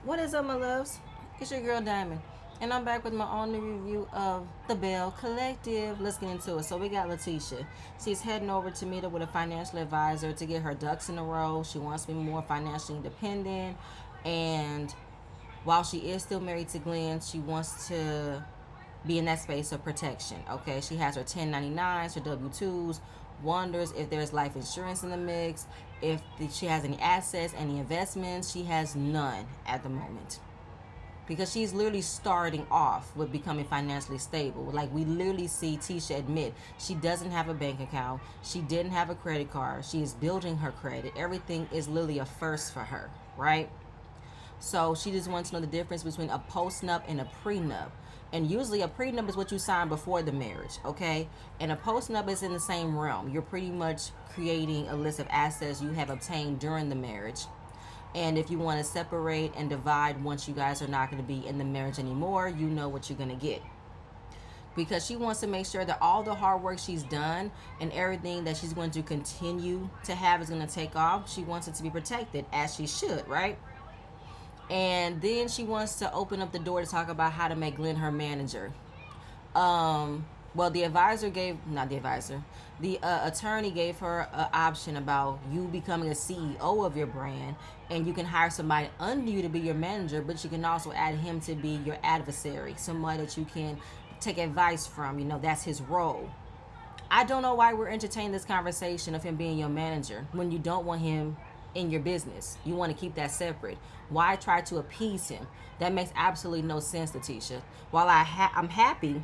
What is up, my loves? It's your girl Diamond, and I'm back with my own new review of the Belle Collective. Let's get into it. So we got Lateshia. She's heading over to meet up with a financial advisor to get her ducks in a row. She wants to be more financially independent, and while she is still married to Glenn, she wants to be in that space of protection. Okay, she has her 1099s, her W-2s, wonders if there's life insurance in the mix, if she has any assets, any investments. She has none at the moment because she's literally starting off with becoming financially stable. Like, we literally see Tisha admit she doesn't have a bank account, she didn't have a credit card, she is building her credit. Everything is literally a first for her, right? So she just wants to know the difference between a post-nup and a prenup. And usually a prenup is what you sign before the marriage, okay? And a post-nup is in the same realm. You're pretty much creating a list of assets you have obtained during the marriage. And if you want to separate and divide once you guys are not going to be in the marriage anymore, you know what you're going to get. Because she wants to make sure that all the hard work she's done and everything that she's going to continue to have is going to take off. She wants it to be protected, as she should, right? And then she wants to open up the door to talk about how to make Glenn her manager. Well, the advisor gave, not the advisor, the attorney gave her an option about you becoming a CEO of your brand, and you can hire somebody under you to be your manager, but you can also add him to be your adversary, somebody that you can take advice from. You know, that's his role. I don't know why we're entertaining this conversation of him being your manager when you don't want him in your business. You want to keep that separate. Why try to appease him? That makes absolutely no sense, Latisha. While I'm happy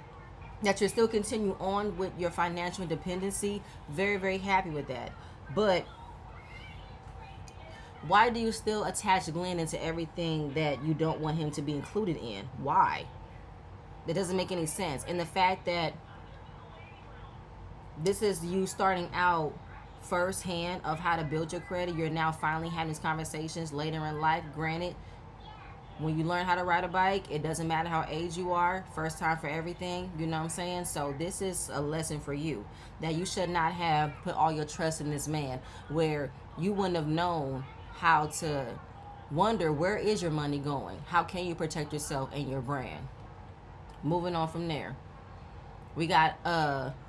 that you're still continue on with your financial independency, very, very happy with that. But why do you still attach Glenn into everything that you don't want him to be included in? Why? That doesn't make any sense. And the fact that this is you starting out firsthand of how to build your credit. You're now finally having these conversations later in life. Granted, when you learn how to ride a bike, it doesn't matter how age you are. First time for everything. You know what I'm saying? So this is a lesson for you that you should not have put all your trust in this man, where you wouldn't have known how to wonder where is your money going. How can you protect yourself and your brand? Moving on from there, we got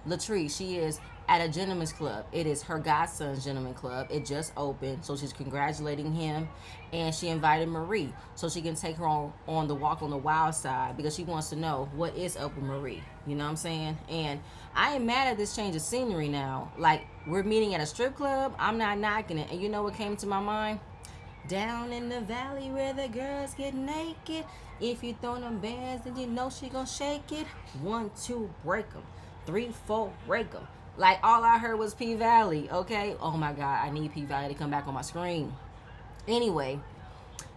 Latrice. She is at a gentleman's club. It is her godson's gentleman club. It just opened, so she's congratulating him, and she invited Marie so she can take her on the walk on the wild side because she wants to know what is up with Marie. You know what I'm saying? And I ain't mad at this change of scenery now. Like, we're meeting at a strip club. I'm not knocking it. And you know what came to my mind? Down in the valley where the girls get naked. If you throw them bands, then you know she gonna shake it. 1, 2, break them. 3, 4, break them. Like, all I heard was P Valley, okay? Oh my God, I need P Valley to come back on my screen. Anyway,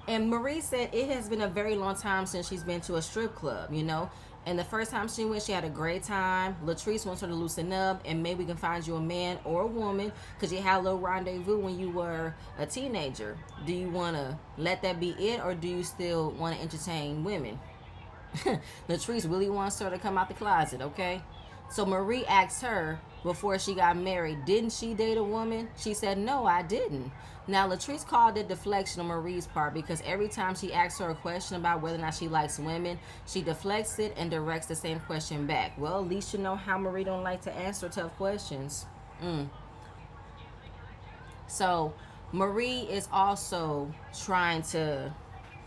and Marie said it has been a very long time since she's been to a strip club, you know? And the first time she went, she had a great time. Latrice wants her to loosen up, and maybe we can find you a man or a woman because you had a little rendezvous when you were a teenager. Do you want to let that be it, or do you still want to entertain women? Latrice really wants her to come out the closet, okay? So Marie asked her before she got married, didn't she date a woman? She said, no, I didn't. Now, Latrice called it deflection on Marie's part because every time she asks her a question about whether or not she likes women, she deflects it and directs the same question back. Well, at least you know how Marie don't like to answer tough questions. So Marie is also trying to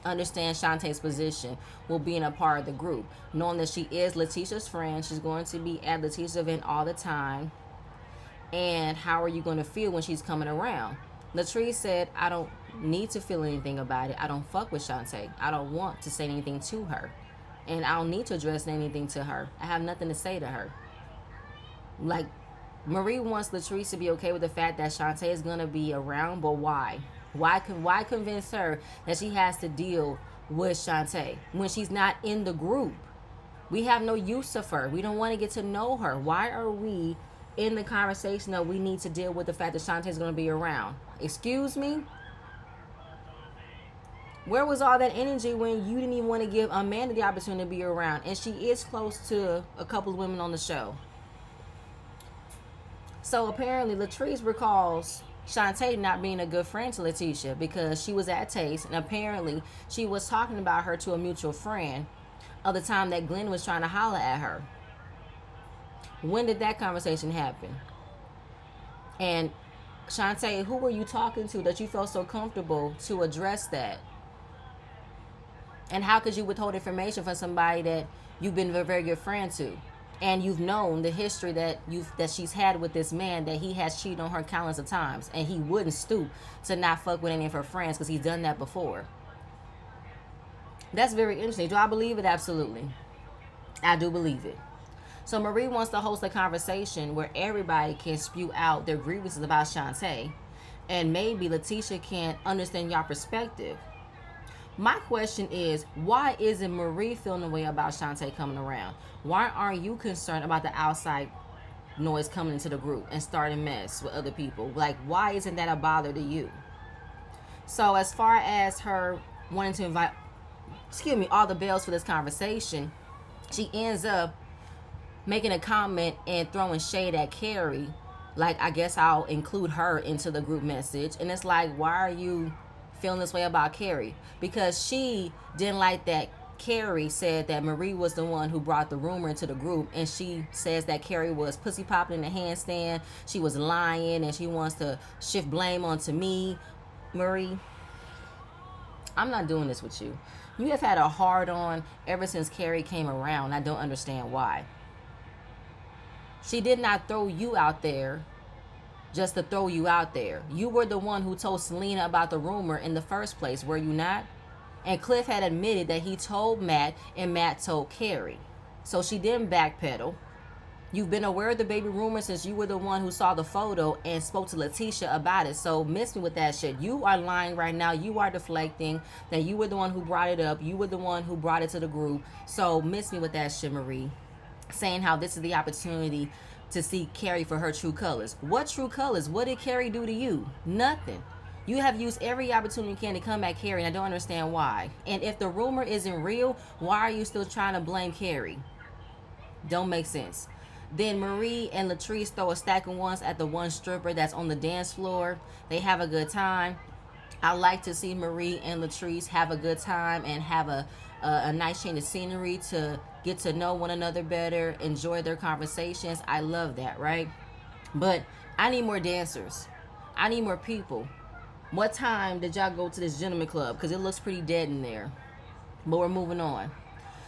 understand Shantae's position while being a part of the group, knowing that she is Letitia's friend. She's going to be at Letitia's event all the time. And how are you going to feel when she's coming around? Latrice said, I don't need to feel anything about it. I don't fuck with Shante. I don't want to say anything to her. And I don't need to address anything to her. I have nothing to say to her. Like, Marie wants Latrice to be okay with the fact that Shante is going to be around, but why? Why convince her that she has to deal with Shante when she's not in the group? We have no use of her. We don't want to get to know her. Why are we in the conversation that we need to deal with the fact that Shante is going to be around? Excuse me? Where was all that energy when you didn't even want to give Amanda the opportunity to be around? And she is close to a couple of women on the show. So apparently Latrice recalls Shante not being a good friend to Lateshia because she was at Taste, and apparently she was talking about her to a mutual friend of the time that Glenn was trying to holler at her. When did that conversation happen? And Shante, who were you talking to that you felt so comfortable to address that? And how could you withhold information from somebody that you've been a very good friend to? And you've known the history that she's had with this man, that he has cheated on her countless of times, and he wouldn't stoop to not fuck with any of her friends because he's done that before. That's very interesting. Do I believe it? Absolutely. I do believe it. So Marie wants to host a conversation where everybody can spew out their grievances about Shante, and maybe Lateshia can understand your perspective. My question is, why isn't Marie feeling the way about Shante coming around? Why aren't you concerned about the outside noise coming into the group and starting mess with other people? Like, why isn't that a bother to you? So as far as her wanting to invite, all the Bells for this conversation, she ends up making a comment and throwing shade at Kerri. Like, I guess I'll include her into the group message. And it's like, why are you feeling this way about Kerri? Because she didn't like that Kerri said that Marie was the one who brought the rumor into the group, and she says that Kerri was pussy popping in the handstand, she was lying, and she wants to shift blame onto me. Marie, I'm not doing this with you. You have had a hard on ever since Kerri came around. I don't understand why. She did not throw you out there just to throw you out there. You were the one who told Selena about the rumor in the first place, were you not? And Cliff had admitted that he told Matt and Matt told Kerri. So she didn't backpedal. You've been aware of the baby rumor since you were the one who saw the photo and spoke to Lateshia about it. So miss me with that shit. You are lying right now. You are deflecting that you were the one who brought it up. You were the one who brought it to the group. So miss me with that shit, Marie. Saying how this is the opportunity to see Kerri for her true colors. What true colors? What did Kerri do to you? Nothing. You have used every opportunity you can to come at Kerri, and I don't understand why. And if the rumor isn't real, why are you still trying to blame Kerri? Don't make sense. Then Marie and Latrice throw a stack of ones at the one stripper that's on the dance floor. They have a good time. I like to see Marie and Latrice have a good time and have a nice change of scenery to get to know one another better, enjoy their conversations. I love that, right? But I need more dancers. I need more people. What time did y'all go to this gentleman club? Because it looks pretty dead in there. But we're moving on.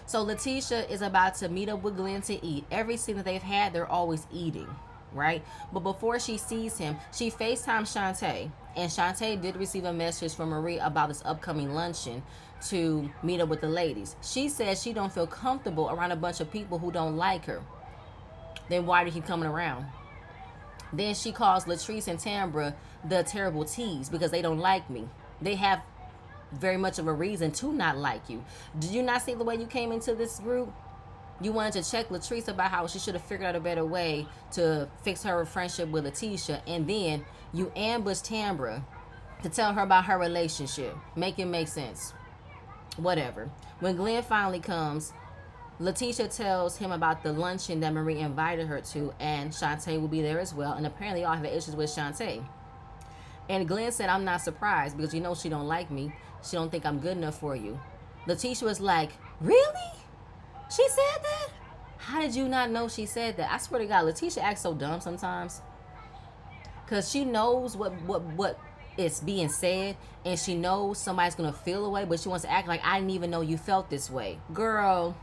So Lateshia is about to meet up with Glenn to eat. Every scene that they've had, they're always eating, right? But before she sees him, she FaceTimes Shante. And Shante did receive a message from Marie about this upcoming luncheon to meet up with the ladies. She says she don't feel comfortable around a bunch of people who don't like her. Then why do he keep coming around? Then she calls Latrice and Tambra the terrible tease because they don't like me. They have very much of a reason to not like you. Did you not see the way you came into this group? You wanted to check Latrice about how she should have figured out a better way to fix her friendship with Lateshia, and then you ambushed Tambra to tell her about her relationship. Make it make sense. Whatever. When Glenn finally comes, Lateshia tells him about the luncheon that Marie invited her to, and Shante will be there as well, and apparently all have issues with Shante. And Glenn said, I'm not surprised because you know she don't like me. She don't think I'm good enough for you. Lateshia was like, really? She said that? How did you not know she said that? I swear to God, Lateshia acts so dumb sometimes. Because she knows what is being said, and she knows somebody's going to feel away, but she wants to act like I didn't even know you felt this way. Girl,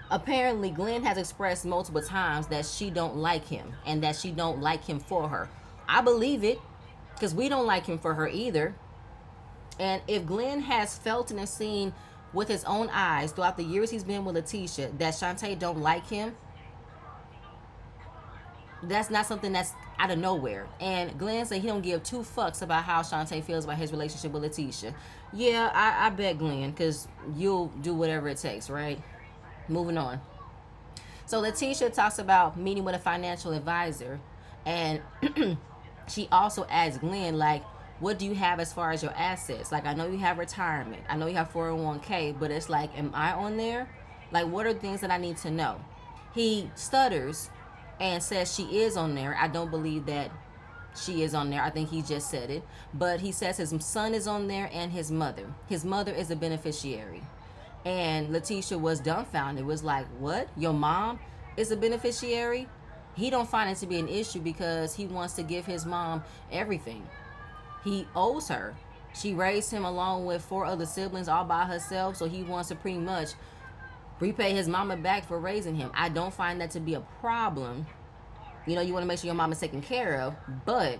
apparently Glenn has expressed multiple times that she don't like him and that she don't like him for her. I believe it, because we don't like him for her either. And if Glenn has felt and seen with his own eyes throughout the years he's been with Lateshia that Shante don't like him, that's not something that's out of nowhere. And Glenn said he don't give two fucks about how Shante feels about his relationship with Lateshia. Yeah, I bet Glenn, because you'll do whatever it takes, right? Moving on. So Lateshia talks about meeting with a financial advisor, and she also asks Glenn, like, what do you have as far as your assets? Like, I know you have retirement. I know you have 401k, but it's like, am I on there? Like, what are things that I need to know? He stutters and says she is on there. I don't believe that she is on there. I think he just said it. But he says his son is on there and his mother. His mother is a beneficiary. And Lateshia was dumbfounded. Was like, what? Your mom is a beneficiary? He don't find it to be an issue because he wants to give his mom everything. He owes her. She raised him along with 4 other siblings all by herself, so he wants to pretty much repay his mama back for raising him. I don't find that to be a problem. You know, you want to make sure your mom is taken care of, but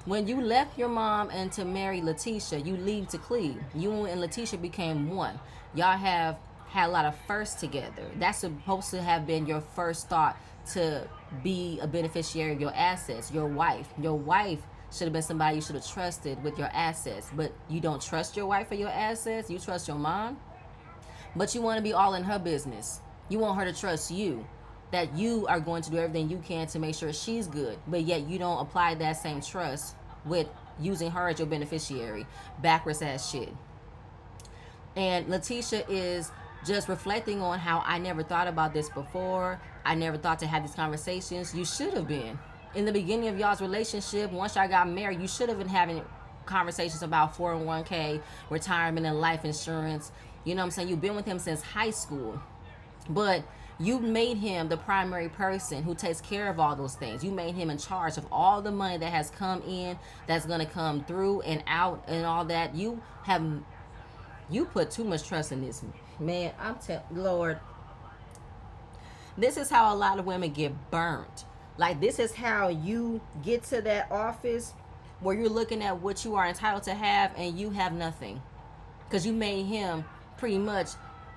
when you left your mom and to marry Lateshia, you leave to cleave. You and Lateshia became one. Y'all have had a lot of firsts together. That's supposed to have been your first thought, to be a beneficiary of your assets. Your wife should have been somebody you should have trusted with your assets. But you don't trust your wife for your assets. You trust your mom. But you want to be all in her business. You want her to trust you, that you are going to do everything you can to make sure she's good. But yet you don't apply that same trust with using her as your beneficiary. Backwards ass shit. And Lateshia is just reflecting on how I never thought about this before. I never thought to have these conversations. You should have been. In the beginning of y'all's relationship, once y'all got married, you should have been having conversations about 401k, retirement, and life insurance. You know what I'm saying? You've been with him since high school. But you made him the primary person who takes care of all those things. You made him in charge of all the money that has come in, that's going to come through and out and all that. You put too much trust in this man. Lord, this is how a lot of women get burnt. Like, this is how you get to that office where you're looking at what you are entitled to have and you have nothing, because you made him pretty much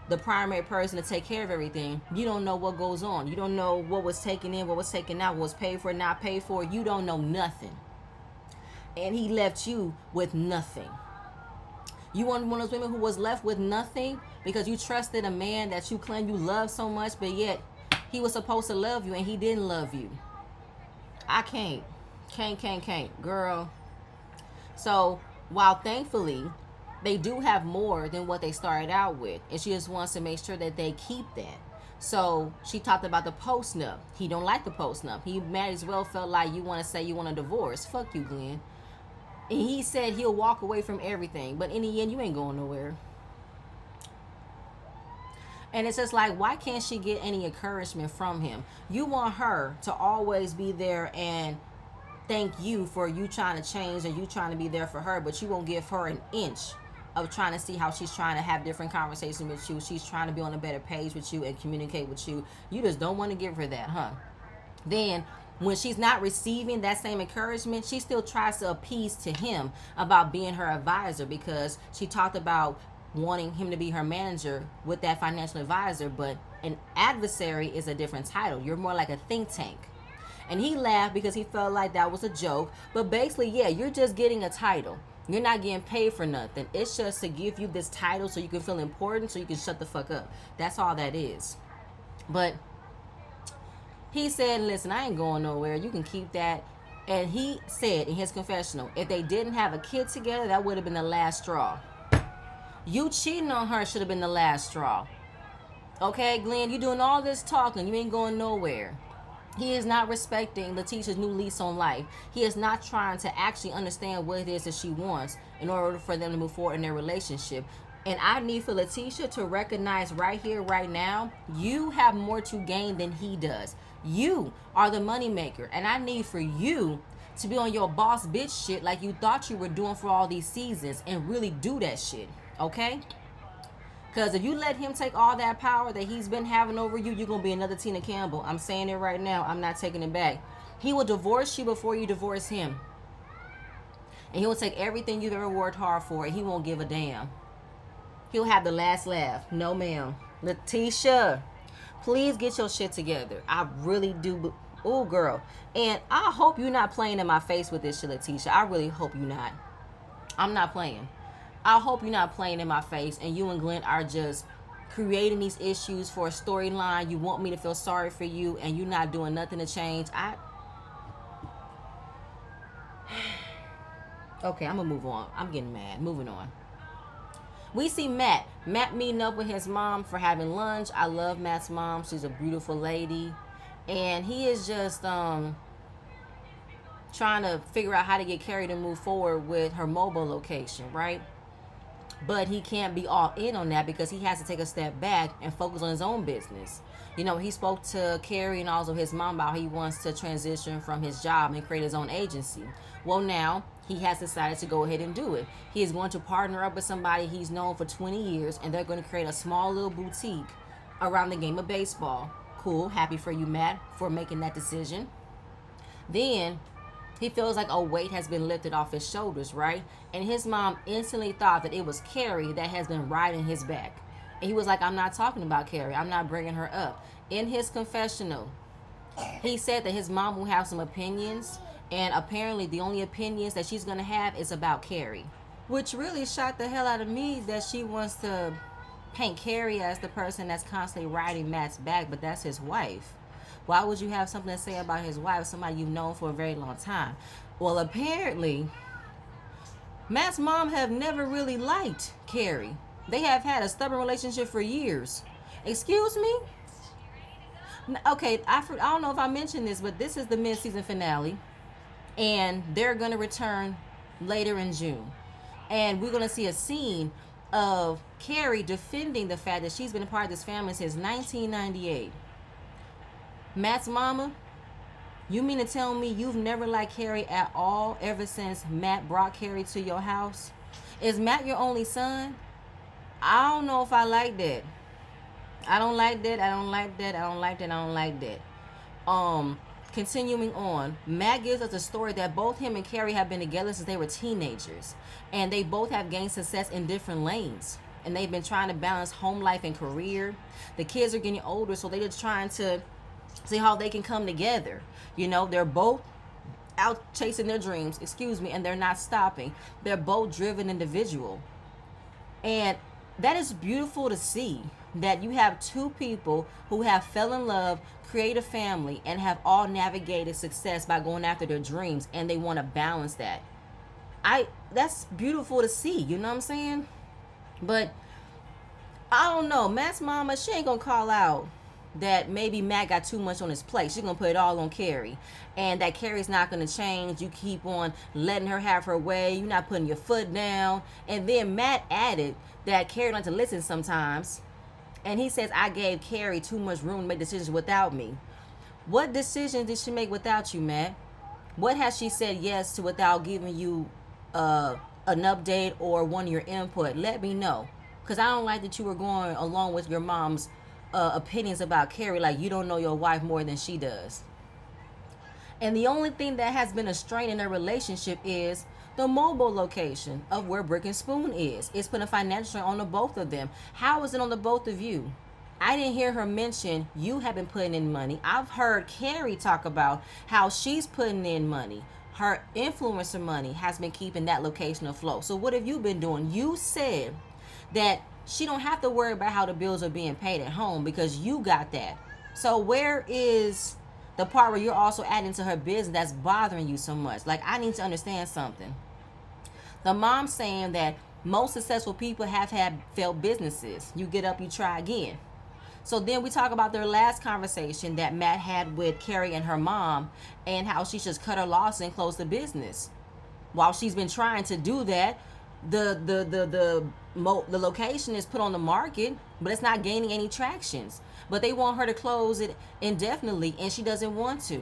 the primary person to take care of everything. You don't know what goes on. You don't know what was taken in, what was taken out, what was paid for, not paid for. You don't know nothing. And he left you with nothing. You want one of those women who was left with nothing because you trusted a man that you claim you love so much, but yet he was supposed to love you and he didn't love you. I can't. Girl. So, while thankfully they do have more than what they started out with, and she just wants to make sure that they keep that. So she talked about the post-nup. He don't like the post-nup. He might as well felt like you want to say you want a divorce. Fuck you, Glenn. And he said he'll walk away from everything, but in the end, you ain't going nowhere. And it's just like, why can't she get any encouragement from him? You want her to always be there and thank you for you trying to change and you trying to be there for her, but you won't give her an inch of trying to see how she's trying to have different conversations with you. She's trying to be on a better page with you and communicate with you. You just don't want to give her that, huh? Then when she's not receiving that same encouragement, she still tries to appease to him about being her advisor, because she talked about wanting him to be her manager with that financial advisor, but an adversary is a different title. You're more like a think tank. And he laughed because he felt like that was a joke. But basically, yeah, you're just getting a title. You're not getting paid for nothing. It's just to give you this title so you can feel important, so you can shut the fuck up. That's all that is. But he said, listen, I ain't going nowhere. You can keep that. And he said in his confessional, if they didn't have a kid together, that would have been the last straw. You cheating on her should have been the last straw. Okay, Glenn, you doing all this talking. You ain't going nowhere. He is not respecting Lateshia's new lease on life. He is not trying to actually understand what it is that she wants in order for them to move forward in their relationship. And I need for Lateshia to recognize right here, right now, you have more to gain than he does. You are the money maker. And I need for you to be on your boss bitch shit like you thought you were doing for all these seasons and really do that shit. Okay? Because if you let him take all that power that he's been having over you, you're going to be another Tina Campbell. I'm saying it right now. I'm not taking it back. He will divorce you before you divorce him. And he will take everything you've ever worked hard for, and he won't give a damn. He'll have the last laugh. No, ma'am. Lateshia, please get your shit together. I really do. Oh, girl. And I hope you're not playing in my face with this shit, Lateshia. I really hope you're not. I'm not playing. I hope you're not playing in my face and you and Glenn are just creating these issues for a storyline. You want me to feel sorry for you and you're not doing nothing to change. Okay, I'm going to move on. I'm getting mad. Moving on. We see Matt. Matt meeting up with his mom for having lunch. I love Matt's mom. She's a beautiful lady. And he is just, trying to figure out how to get Kerri to move forward with her mobile location, right? But he can't be all in on that because he has to take a step back and focus on his own business. You know, he spoke to Kerri and also his mom about how he wants to transition from his job and create his own agency. Well, now he has decided to go ahead and do it. He is going to partner up with somebody he's known for 20 years, and they're going to create a small little boutique around the game of baseball. Cool. Happy for you, Matt, for making that decision. Then he feels like a weight has been lifted off his shoulders, right? And his mom instantly thought that it was Kerri that has been riding his back. And he was like, I'm not talking about Kerri. I'm not bringing her up. In his confessional, he said that his mom will have some opinions, and apparently the only opinions that she's going to have is about Kerri, which really shocked the hell out of me that she wants to paint Kerri as the person that's constantly riding Matt's back, but that's his wife. Why would you have something to say about his wife, somebody you've known for a very long time? Well, apparently, Matt's mom have never really liked Kerri. They have had a stubborn relationship for years. Excuse me? Okay, I don't know if I mentioned this, but this is the mid-season finale, and they're going to return later in June. And we're going to see a scene of Kerri defending the fact that she's been a part of this family since 1998. Matt's mama, you mean to tell me you've never liked Kerri at all ever since Matt brought Kerri to your house? Is Matt your only son? I don't know if I like that. I don't like that. I don't like that. I don't like that. I don't like that. Continuing on, Matt gives us a story that both him and Kerri have been together since they were teenagers, and they both have gained success in different lanes, and they've been trying to balance home life and career. The kids are getting older, so they're just trying to see how they can come together. You know, they're both out chasing their dreams, and they're not stopping. They're both driven individual, and that is beautiful to see, that you have two people who have fell in love, create a family, and have all navigated success by going after their dreams, and they want to balance that. That's beautiful to see, you know what I'm saying? But I don't know, Matt's mama, she ain't gonna call out that maybe Matt got too much on his plate. She's gonna put it all on Kerri, and that Kerri's not gonna change. You keep on letting her have her way. You're not putting your foot down. And then Matt added that Kerri likes to listen sometimes, and he says, I gave Kerri too much room to make decisions without me. What decisions did she make without you, Matt? What has she said yes to without giving you an update or one of your input? Let me know, because I don't like that you were going along with your mom's opinions about Kerri, like you don't know your wife more than she does. And the only thing that has been a strain in their relationship is the mobile location of where Brick and Spoon is. It's put a financial strain on the both of them. How is it on the both of you? I didn't hear her mention you have been putting in money. I've heard Kerri talk about how she's putting in money. Her influencer money has been keeping that location afloat. So what have you been doing? You said that she don't have to worry about how the bills are being paid at home because you got that. So where is the part where you're also adding to her business that's bothering you so much? Like, I need to understand something. The mom saying that most successful people have had failed businesses. You get up, you try again. So then we talk about their last conversation that Matt had with Kerri and her mom, and how she just cut her loss and closed the business. While she's been trying to do that, the location is put on the market, but it's not gaining any tractions. But they want her to close it indefinitely, and she doesn't want to.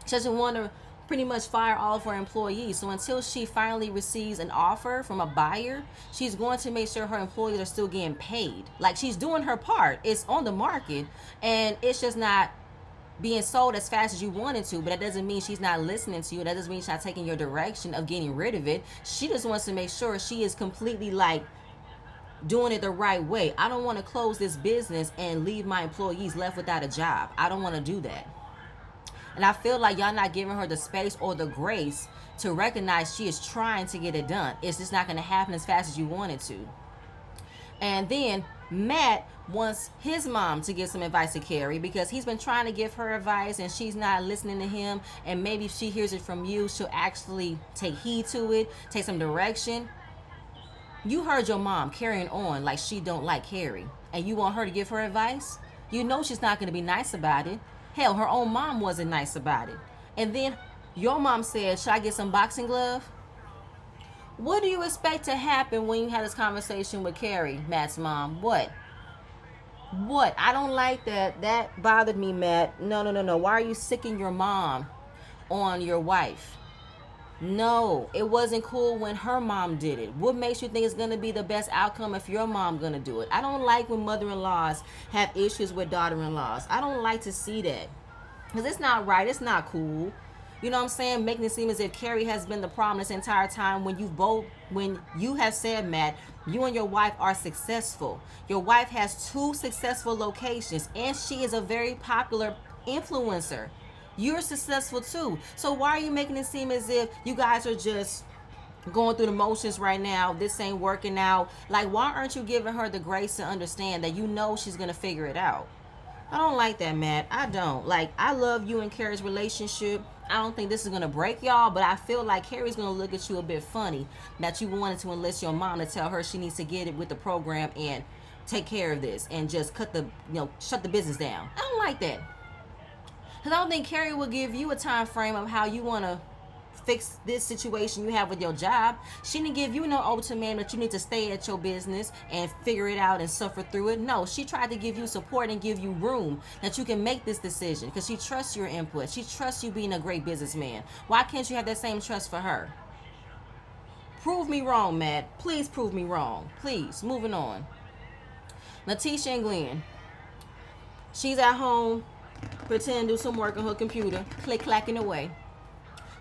She doesn't want to pretty much fire all of her employees. So until she finally receives an offer from a buyer, she's going to make sure her employees are still getting paid. Like, she's doing her part. It's on the market, and it's just not being sold as fast as you wanted to, but that doesn't mean she's not listening to you. That doesn't mean she's not taking your direction of getting rid of it. She just wants to make sure she is completely like doing it the right way. I don't want to close this business and leave my employees left without a job. I don't want to do that. And I feel like y'all not giving her the space or the grace to recognize she is trying to get it done. It's just not going to happen as fast as you want it to. And then Matt wants his mom to give some advice to Kerri because he's been trying to give her advice and she's not listening to him. And maybe if she hears it from you, she'll actually take heed to it, take some direction. You heard your mom carrying on like she don't like Kerri, and you want her to give her advice? You know she's not going to be nice about it. Hell, her own mom wasn't nice about it. And then Your mom said, should I get some boxing glove? What do you expect to happen when you had this conversation with Kerri, Matt's mom? What? I don't like that. That bothered me, Matt. No, no, no, no. Why are you sicking your mom on your wife? No, it wasn't cool when her mom did it. What makes you think it's going to be the best outcome if your mom going to do it? I don't like when mother-in-laws have issues with daughter-in-laws. I don't like to see that. Because it's not right. It's not cool. You know what I'm saying? Making it seem as if Kerri has been the problem this entire time when you have said, Matt, you and your wife are successful. Your wife has 2 successful locations and she is a very popular influencer. You're successful too. So why are you making it seem as if you guys are just going through the motions right now? This ain't working out. Like, why aren't you giving her the grace to understand that you know she's going to figure it out? I don't like that, Matt. I don't. Like, I love you and Kerri's relationship. I don't think this is going to break y'all, but I feel like Kerri's going to look at you a bit funny that you wanted to enlist your mom to tell her she needs to get it with the program and take care of this and just shut the business down. I don't like that. Because I don't think Kerri will give you a time frame of how you want to fix this situation you have with your job. She didn't give you no ultimatum that you need to stay at your business and figure it out and suffer through it. No, she tried to give you support and give you room that you can make this decision because she trusts your input. She trusts you being a great businessman. Why can't you have that same trust for her? Prove me wrong, Matt. Please prove me wrong. Please. Moving on. Lateshia and Glenn. She's at home, pretending to do some work on her computer, click-clacking away.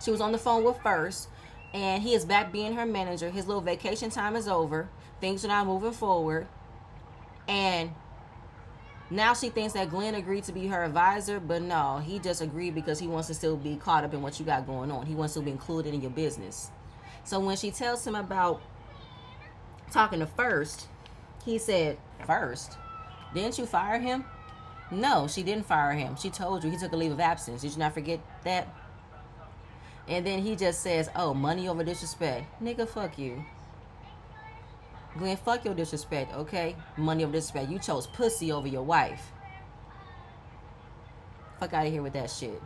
She was on the phone with First, and he is back being her manager. His little vacation time is over. Things are not moving forward. And now she thinks that Glenn agreed to be her advisor, but no, he just agreed because he wants to still be caught up in what you got going on. He wants to be included in your business. So when she tells him about talking to First, he said, First? Didn't you fire him? No, she didn't fire him. She told you he took a leave of absence. Did you not forget that? And then he just says, oh, money over disrespect. Nigga, fuck you. Glenn, fuck your disrespect, okay? Money over disrespect. You chose pussy over your wife. Fuck out of here with that shit.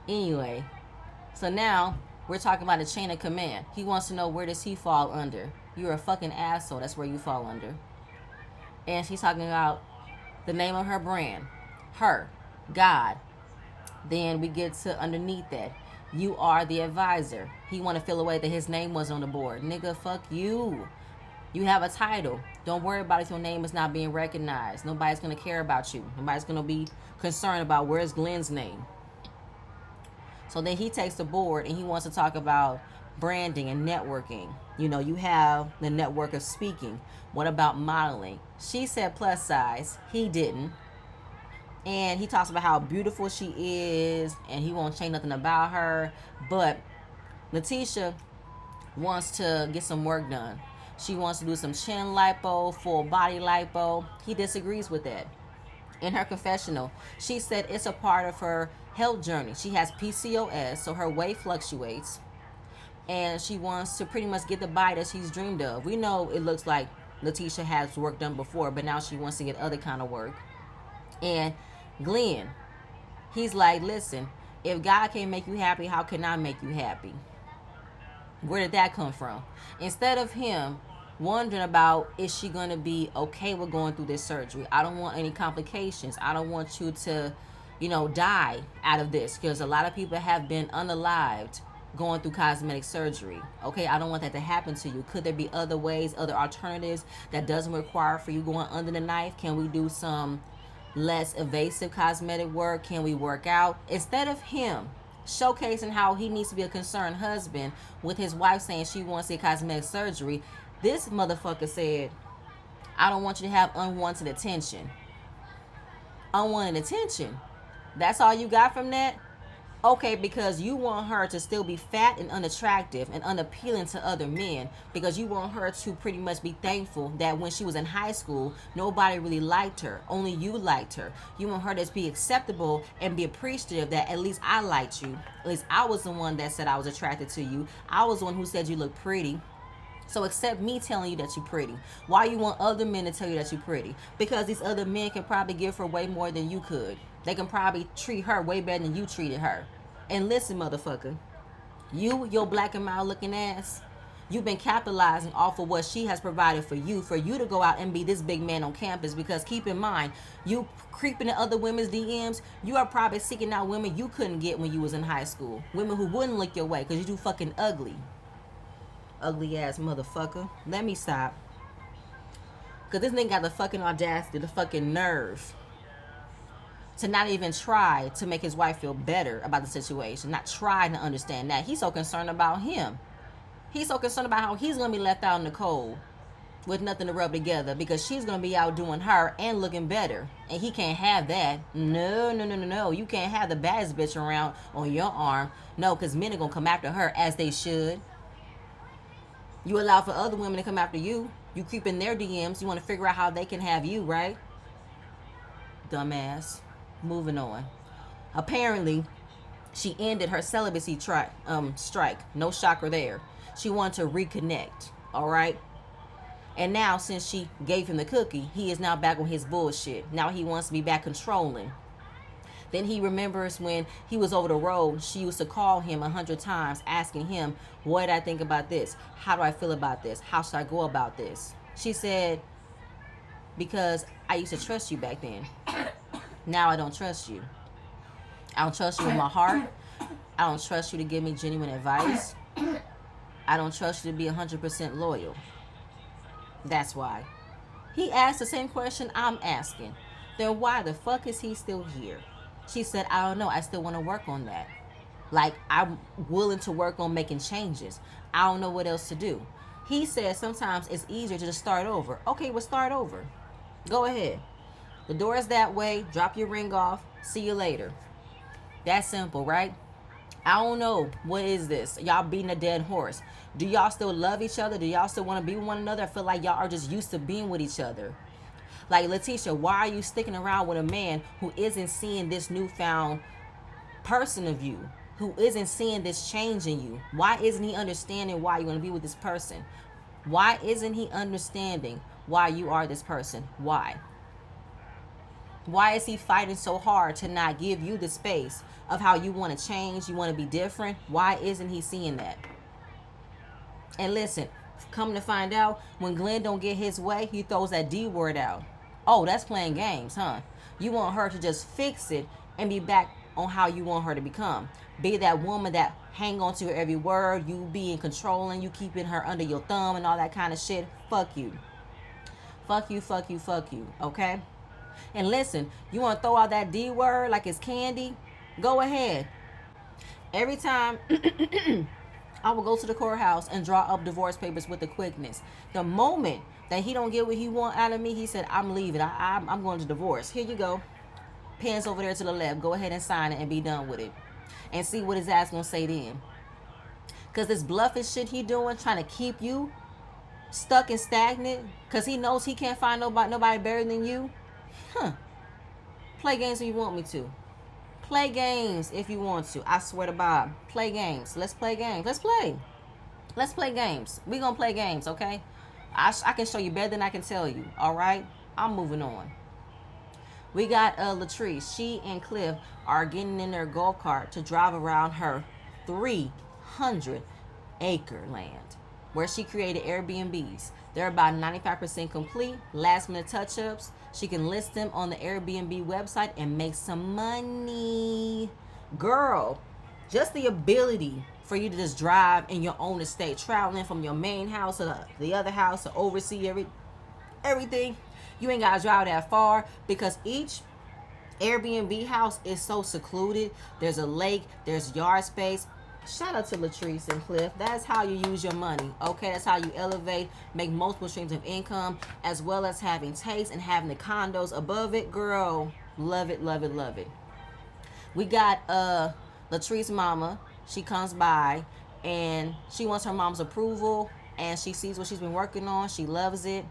Anyway, so now we're talking about the chain of command. He wants to know, where does he fall under? You're a fucking asshole. That's where you fall under. And she's talking about the name of her brand. Her. God. Then we get to underneath that. You are the advisor. He want to feel away that his name was on the board. Nigga, fuck you. You have a title. Don't worry about if your name is not being recognized. Nobody's going to care about you. Nobody's going to be concerned about where's Glenn's name. So then he takes the board and he wants to talk about branding and networking. You know, you have the network of speaking. What about modeling? She said plus size. He didn't. And he talks about how beautiful she is and he won't change nothing about her. But Lateshia wants to get some work done. She wants to do some chin lipo, full body lipo. He disagrees with that. In her confessional, she said it's a part of her health journey. She has PCOS, so her weight fluctuates. And she wants to pretty much get the body that she's dreamed of. We know it looks like Lateshia has work done before, but now she wants to get other kind of work. And Glenn, he's like, listen, if God can't make you happy, how can I make you happy? Where did that come from? Instead of him wondering about, is she going to be okay with going through this surgery? I don't want any complications. I don't want you to, die out of this, because a lot of people have been unalived going through cosmetic surgery. Okay, I don't want that to happen to you. Could there be other ways, other alternatives that doesn't require for you going under the knife? Can we do some less invasive cosmetic work? Can we work out? Instead of him showcasing how he needs to be a concerned husband with his wife saying she wants to get cosmetic surgery, this motherfucker said, I don't want you to have unwanted attention. Unwanted attention? That's all you got from that? Okay, because you want her to still be fat and unattractive and unappealing to other men, because you want her to pretty much be thankful that when she was in high school, nobody really liked her. Only you liked her. You want her to be acceptable and be appreciative that at least I liked you. At least I was the one that said I was attracted to you. I was the one who said you look pretty. So accept me telling you that you're pretty. Why you want other men to tell you that you're pretty? Because these other men can probably give her way more than you could. They can probably treat her way better than you treated her. And listen, motherfucker, your black and mild looking ass, you've been capitalizing off of what she has provided for you to go out and be this big man on campus. Because keep in mind, you creeping in other women's DMs, you are probably seeking out women you couldn't get when you was in high school. Women who wouldn't look your way because you too fucking ugly. Ugly ass motherfucker. Let me stop. Because this nigga got the fucking audacity, the fucking nerve to not even try to make his wife feel better about the situation. Not try to understand that. He's so concerned about him. He's so concerned about how he's going to be left out in the cold with nothing to rub together because she's going to be out doing her and looking better. And he can't have that. No. You can't have the baddest bitch around on your arm. No, because men are going to come after her as they should. You allow for other women to come after you. You creep in their DMs. You want to figure out how they can have you, right? Dumbass. Moving on. Apparently, she ended her celibacy strike. No shocker there. She wanted to reconnect. All right. And now, since she gave him the cookie, he is now back on his bullshit. Now he wants to be back controlling. Then he remembers when he was over the road, she used to call him 100 times, asking him, what did I think about this? How do I feel about this? How should I go about this? She said, because I used to trust you back then. Now I don't trust you. I don't trust you with my heart. I don't trust you to give me genuine advice. I don't trust you to be 100% loyal. That's why. He asked the same question I'm asking. Then why the fuck is he still here? She said, I don't know. I still want to work on that. Like, I'm willing to work on making changes. I don't know what else to do. He said sometimes it's easier to just start over. Okay, well, start over. Go ahead. The door is that way. Drop your ring off. See you later. That's simple, right? I don't know. What is this? Y'all beating a dead horse. Do y'all still love each other? Do y'all still want to be with one another? I feel like y'all are just used to being with each other. Like, Lateshia, why are you sticking around with a man who isn't seeing this newfound person of you? Who isn't seeing this change in you? Why isn't he understanding why you want to be with this person? Why isn't he understanding why you are this person? Why? Why is he fighting so hard to not give you the space of how you want to change, you want to be different? Why isn't he seeing that? And listen, come to find out, when Glenn don't get his way, he throws that D word out. Oh, that's playing games, huh? You want her to just fix it and be back on how you want her to become. Be that woman that hang on to her every word, you being controlling, you keeping her under your thumb and all that kind of shit. Fuck you. Fuck you, fuck you, fuck you, okay? And listen, you want to throw out that D word like it's candy? Go ahead. Every time I will go to the courthouse and draw up divorce papers with the quickness. The moment that he don't get what he want out of me, he said, I'm leaving. I'm going to divorce. Here you go. Pen's over there to the left. Go ahead and sign it and be done with it. And see what his ass going to say then. Because this bluffing shit he doing, trying to keep you stuck and stagnant, because he knows he can't find nobody better than you. Play games if you want me to. Play games if you want to. I swear to Bob. Play games. Let's play games. Let's play. Let's play games. We gonna play games, okay? I can show you better than I can tell you. All right? I'm moving on. We got Latrice. She and Cliff are getting in their golf cart to drive around her 300-acre land where she created Airbnbs. They're about 95% complete. Last minute touch-ups. She can list them on the Airbnb website and make some money. Girl, just the ability for you to just drive in your own estate, traveling from your main house to the other house to oversee everything. You ain't got to drive that far because each Airbnb house is so secluded. There's a lake, there's yard space. Shout out to Latrice and Cliff. That's how you use your money, okay? That's how you elevate, make multiple streams of income, as well as having taste and having the condos above it. Girl, love it, love it, love it. We got Latrice mama. She comes by, and she wants her mom's approval, and she sees what she's been working on. She loves it.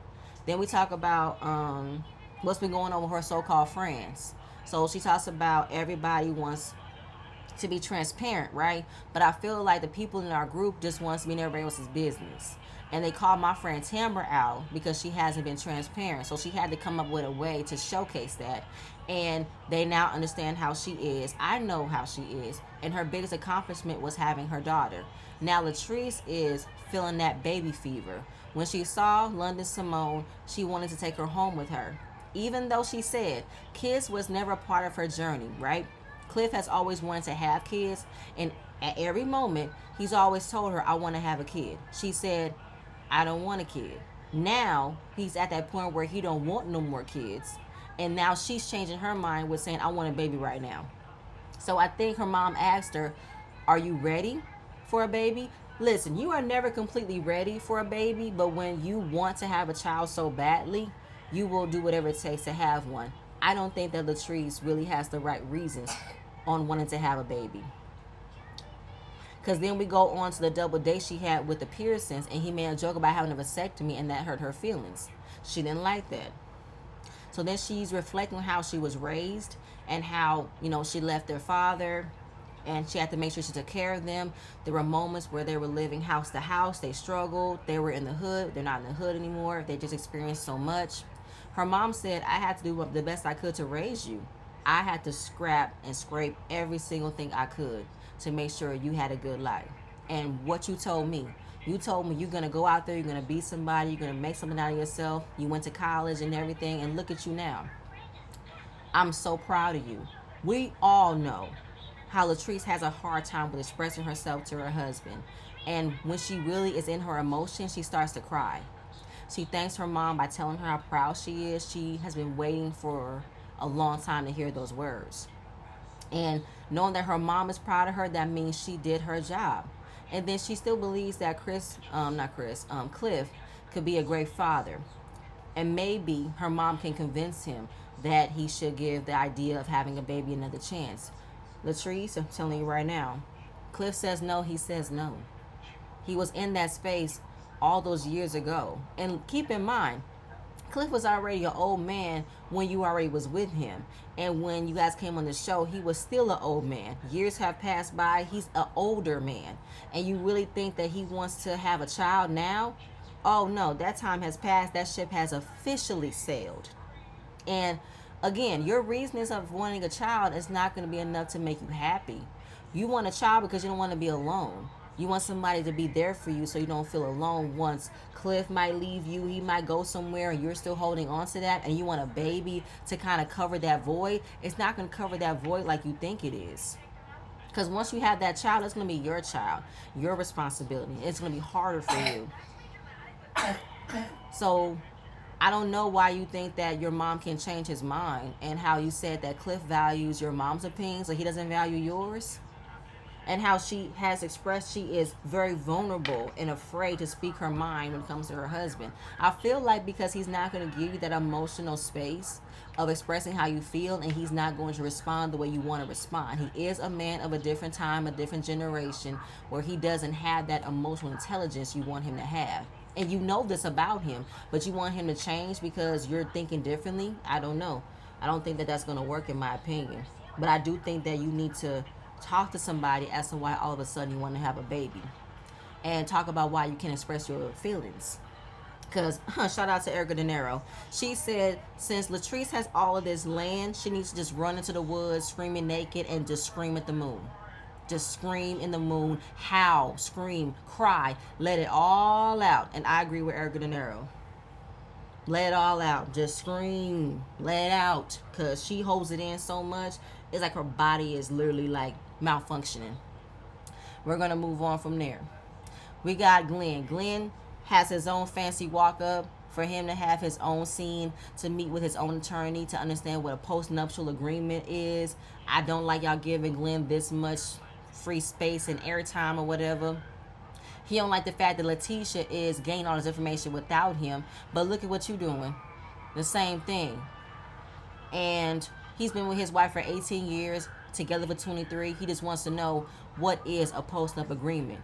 Then we talk about what's been going on with her so-called friends. So she talks about everybody wants to be transparent, right? But I feel like the people in our group just wants to be in everybody else's business. And they called my friend Tambra out because she hasn't been transparent. So she had to come up with a way to showcase that. And they now understand how she is. I know how she is. And her biggest accomplishment was having her daughter. Now Latrice is feeling that baby fever. When she saw London Simone, she wanted to take her home with her. Even though she said kids was never a part of her journey, right? Cliff has always wanted to have kids, and at every moment, he's always told her, I want to have a kid. She said, I don't want a kid. Now, he's at that point where he don't want no more kids, and now she's changing her mind with saying, I want a baby right now. So I think her mom asked her, are you ready for a baby? Listen, you are never completely ready for a baby, but when you want to have a child so badly, you will do whatever it takes to have one. I don't think that Latrice really has the right reasons on wanting to have a baby. Because then we go on to the double date she had with the Pearsons, and he made a joke about having a vasectomy, and that hurt her feelings. She didn't like that. So then she's reflecting on how she was raised and how, she left their father and she had to make sure she took care of them. There were moments where they were living house to house. They struggled. They were in the hood. They're not in the hood anymore. They just experienced so much. Her mom said, I had to do the best I could to raise you. I had to scrap and scrape every single thing I could to make sure you had a good life. And what you told me you're going to go out there, you're going to be somebody, you're going to make something out of yourself. You went to college and everything, and look at you now. I'm so proud of you. We all know how Latrice has a hard time with expressing herself to her husband. And when she really is in her emotions, she starts to cry. She thanks her mom by telling her how proud she is. She has been waiting for a long time to hear those words. And knowing that her mom is proud of her, that means she did her job. And then she still believes that Cliff could be a great father. And maybe her mom can convince him that he should give the idea of having a baby another chance. Latrice, I'm telling you right now, Cliff says no, he says no. He was in that space all those years ago. And keep in mind, Cliff was already an old man when you already was with him. And when you guys came on the show, he was still an old man. Years have passed by. He's an older man. And you really think that he wants to have a child now? Oh, no. That time has passed. That ship has officially sailed. And again, your reasons of wanting a child is not going to be enough to make you happy. You want a child because you don't want to be alone. You want somebody to be there for you so you don't feel alone once Cliff might leave you, he might go somewhere and you're still holding on to that, and you want a baby to kind of cover that void. It's not going to cover that void like you think it is. Because once you have that child, it's going to be your child, your responsibility. It's going to be harder for you. So I don't know why you think that your mom can change his mind, and how you said that Cliff values your mom's opinion so he doesn't value yours. And how she has expressed she is very vulnerable and afraid to speak her mind when it comes to her husband. I feel like because he's not going to give you that emotional space of expressing how you feel, and he's not going to respond the way you want to respond. He is a man of a different time, a different generation, where he doesn't have that emotional intelligence you want him to have. And you know this about him, but you want him to change because you're thinking differently. I don't know. I don't think that that's going to work in my opinion. But I do think that you need to talk to somebody as to why all of a sudden you want to have a baby, and talk about why you can't express your feelings. Because shout out to Erica De Niro. She said since Latrice has all of this land, she needs to just run into the woods screaming naked and just scream at the moon. Just scream in the moon, howl, scream, cry, let it all out. And I agree with Erica De Niro. Let it all out. Just scream. Let it out. Because she holds it in so much. It's like her body is literally like malfunctioning. We're going to move on from there. We got Glenn. Glenn has his own fancy walk up for him to have his own scene, to meet with his own attorney, to understand what a post-nuptial agreement is. I don't like y'all giving Glenn this much free space and airtime or whatever. He don't like the fact that Lateshia is gaining all this information without him. But look at what you're doing. The same thing. And he's been with his wife for 18 years, together for 23. He just wants to know, what is a post-nup agreement?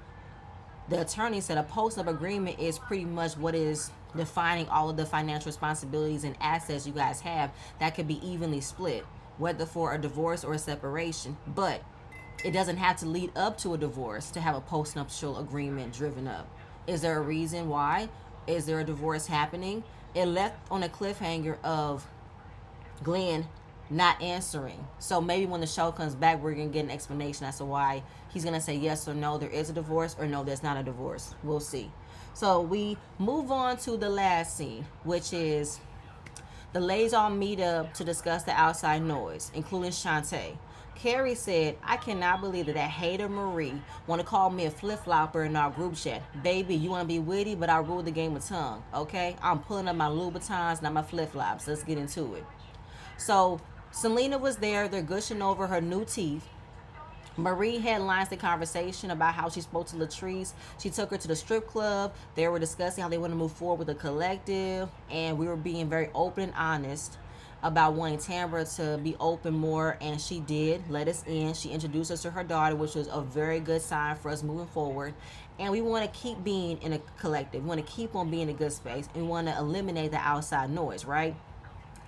The attorney said a post-nup agreement is pretty much what is defining all of the financial responsibilities and assets you guys have that could be evenly split, whether for a divorce or a separation. But it doesn't have to lead up to a divorce to have a post-nuptial agreement driven up. Is there a reason why? Is there a divorce happening? It left on a cliffhanger of Glenn not answering. So maybe when the show comes back, we're going to get an explanation as to why he's going to say yes or no, there is a divorce, or no, there's not a divorce. We'll see. So we move on to the last scene, which is the ladies all meet up to discuss the outside noise, including Shante. Kerri said, I cannot believe that hater Marie want to call me a flip-flopper in our group chat. Baby, you want to be witty, but I rule the game of tongue, okay? I'm pulling up my Louboutins, not my flip-flops. Let's get into it. So Selena was there. They're gushing over her new teeth. Marie headlines the conversation about how she spoke to Latrice. She took her to the strip club. They were discussing how they want to move forward with the collective. And we were being very open and honest about wanting Tambra to be open more. And she did let us in. She introduced us to her daughter, which was a very good sign for us moving forward. And we want to keep being in a collective. We want to keep on being in a good space. And we want to eliminate the outside noise, right?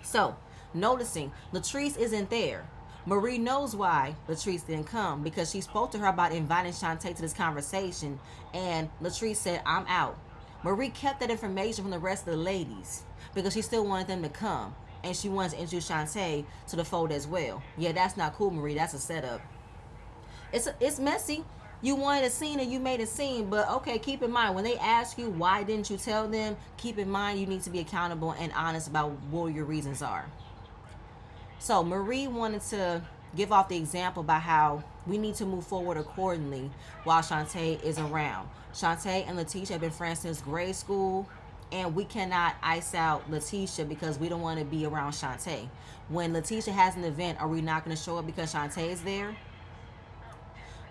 So, noticing Latrice isn't there. Marie knows why Latrice didn't come, because she spoke to her about inviting Shante to this conversation, and Latrice said, I'm out. Marie kept that information from the rest of the ladies because she still wanted them to come, and she wanted to introduce Shante to the fold as well. Yeah, that's not cool, Marie. That's a setup. It's messy. You wanted a scene and you made a scene, but okay, keep in mind, when they ask you why didn't you tell them, keep in mind you need to be accountable and honest about what your reasons are. So Marie wanted to give off the example about how we need to move forward accordingly while Shante is around. Shante and Lateshia have been friends since grade school, and we cannot ice out Lateshia because we don't want to be around Shante. When Lateshia has an event, are we not going to show up because Shante is there?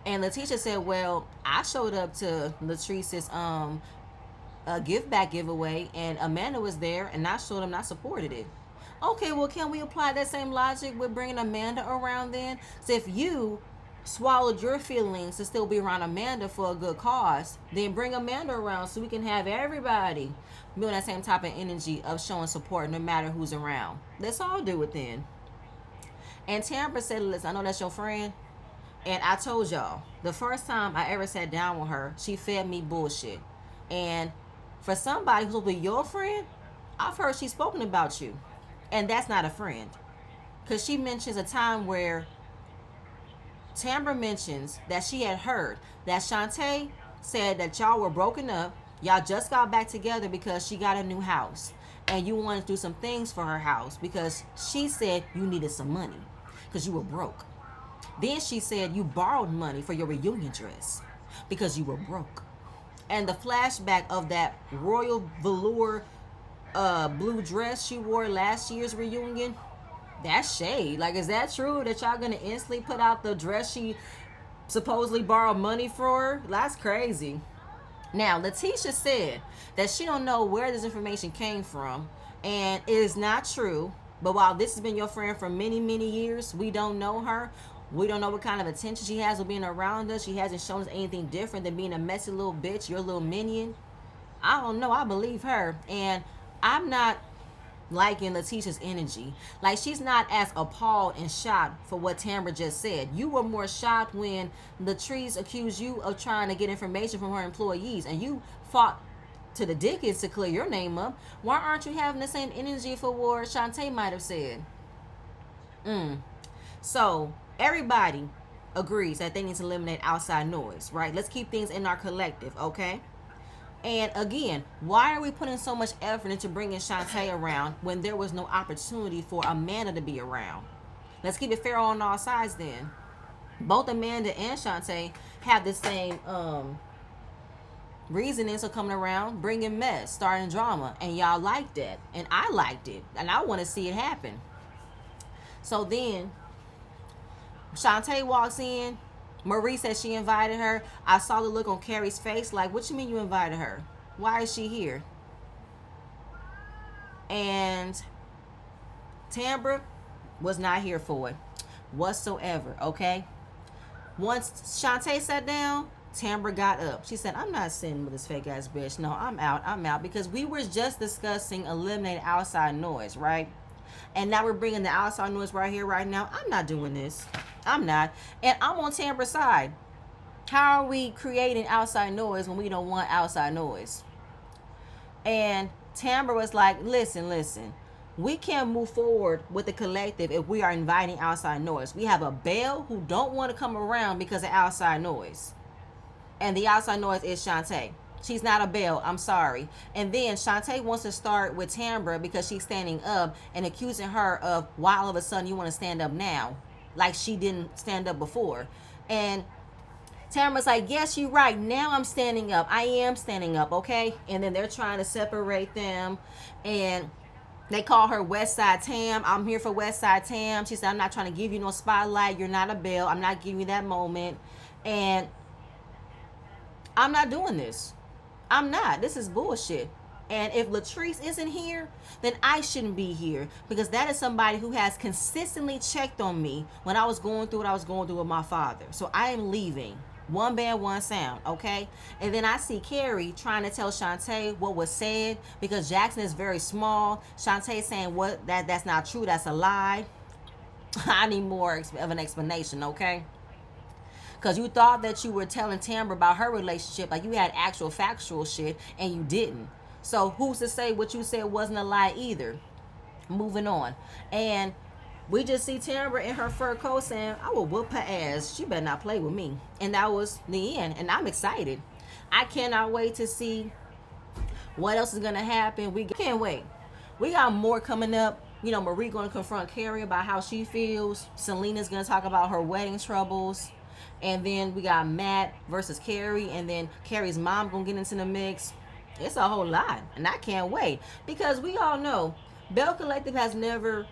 And Lateshia said, well, I showed up to Latrice's give back giveaway, and Amanda was there, and I showed them I supported it. Okay, well, can we apply that same logic with bringing Amanda around then? So if you swallowed your feelings to still be around Amanda for a good cause, then bring Amanda around so we can have everybody be on that same type of energy of showing support no matter who's around. Let's all do it then. And Tambra said, listen, I know that's your friend, and I told y'all, the first time I ever sat down with her, she fed me bullshit. And for somebody who's with your friend, I've heard she's spoken about you. And that's not a friend. Because she mentions a time where Tambra mentions that she had heard that Shante said that y'all were broken up. Y'all just got back together because she got a new house. And you wanted to do some things for her house because she said you needed some money because you were broke. Then she said you borrowed money for your reunion dress because you were broke. And the flashback of that royal velour blue dress she wore last year's reunion, that's shade. Like, is that true that y'all gonna instantly put out the dress she supposedly borrowed money for? That's crazy. Now, Lateshia said that she don't know where this information came from, and it is not true. But while this has been your friend for many, many years, we don't know her. We don't know what kind of attention she has with being around us. She hasn't shown us anything different than being a messy little bitch, your little minion. I don't know. I believe her. And I'm not liking Lateshia's energy. Like, she's not as appalled and shocked for what Tambra just said. You were more shocked when Latrice accused you of trying to get information from her employees, and you fought to the dickens to clear your name up. Why aren't you having the same energy for what Shante might have said? So everybody agrees that they need to eliminate outside noise, right? Let's keep things in our collective, okay? And again, why are we putting so much effort into bringing Shante around when there was no opportunity for Amanda to be around? Let's keep it fair on all sides then. Both Amanda and Shante have the same reasonings for coming around, bringing mess, starting drama. And y'all liked that. And I liked it. And I want to see it happen. So then, Shante walks in. Marie says she invited her. I saw the look on Kerri's face like, what you mean you invited her? Why is she here? And Tambra was not here for it whatsoever, okay? Once Shante sat down, Tambra got up. She said, I'm not sitting with this fake ass bitch. No, I'm out. Because we were just discussing eliminating outside noise, right? And now we're bringing the outside noise right here, right now. I'm not doing this. I'm not. And I'm on Tambra's side. How are we creating outside noise when we don't want outside noise? And Tambra was like, listen, we can't move forward with the collective if we are inviting outside noise. We have a Belle who don't want to come around because of outside noise. And the outside noise is Shante. She's not a Belle. I'm sorry. And then Shante wants to start with Tambra because she's standing up and accusing her of why all of a sudden you want to stand up now, like she didn't stand up before. And Tamara's like, yes, you're right. Now I'm standing up. I am standing up, okay? And then they're trying to separate them. And they call her West Side Tam. I'm here for West Side Tam. She said, I'm not trying to give you no spotlight. You're not a Belle. I'm not giving you that moment. And I'm not doing this. I'm not. This is bullshit. And if Latrice isn't here, then I shouldn't be here because that is somebody who has consistently checked on me when I was going through what I was going through with my father. So I am leaving. One band, one sound, okay? And then I see Kerri trying to tell Shante what was said because Jackson is very small. Shante saying what that's not true, that's a lie. I need more of an explanation, okay? Because you thought that you were telling Tambra about her relationship, like you had actual factual shit, and you didn't. So who's to say what you said wasn't a lie either? Moving on. And we just see Tambra in her fur coat saying, I will whoop her ass. She better not play with me. And that was the end. And I'm excited. I cannot wait to see what else is going to happen. We can't wait. We got more coming up. You know, Marie going to confront Kerri about how she feels. Selena's going to talk about her wedding troubles. And then we got Matt versus Kerri. And then Kerri's mom going to get into the mix. It's a whole lot. And I can't wait. Because we all know Belle Collective has never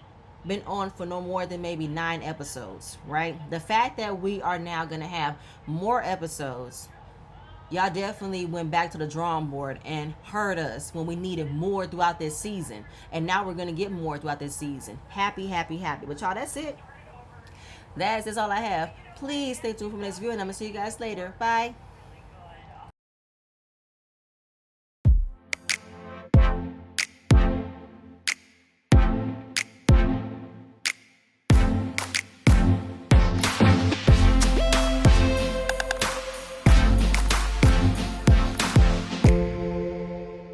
been on for no more than maybe 9 episodes, right? The fact that we are now going to have more episodes, y'all definitely went back to the drawing board and heard us when we needed more throughout this season. And now we're going to get more throughout this season. Happy. But y'all, that's it. That's all I have. Please stay tuned for the next video, and I'm going to see you guys later. Bye.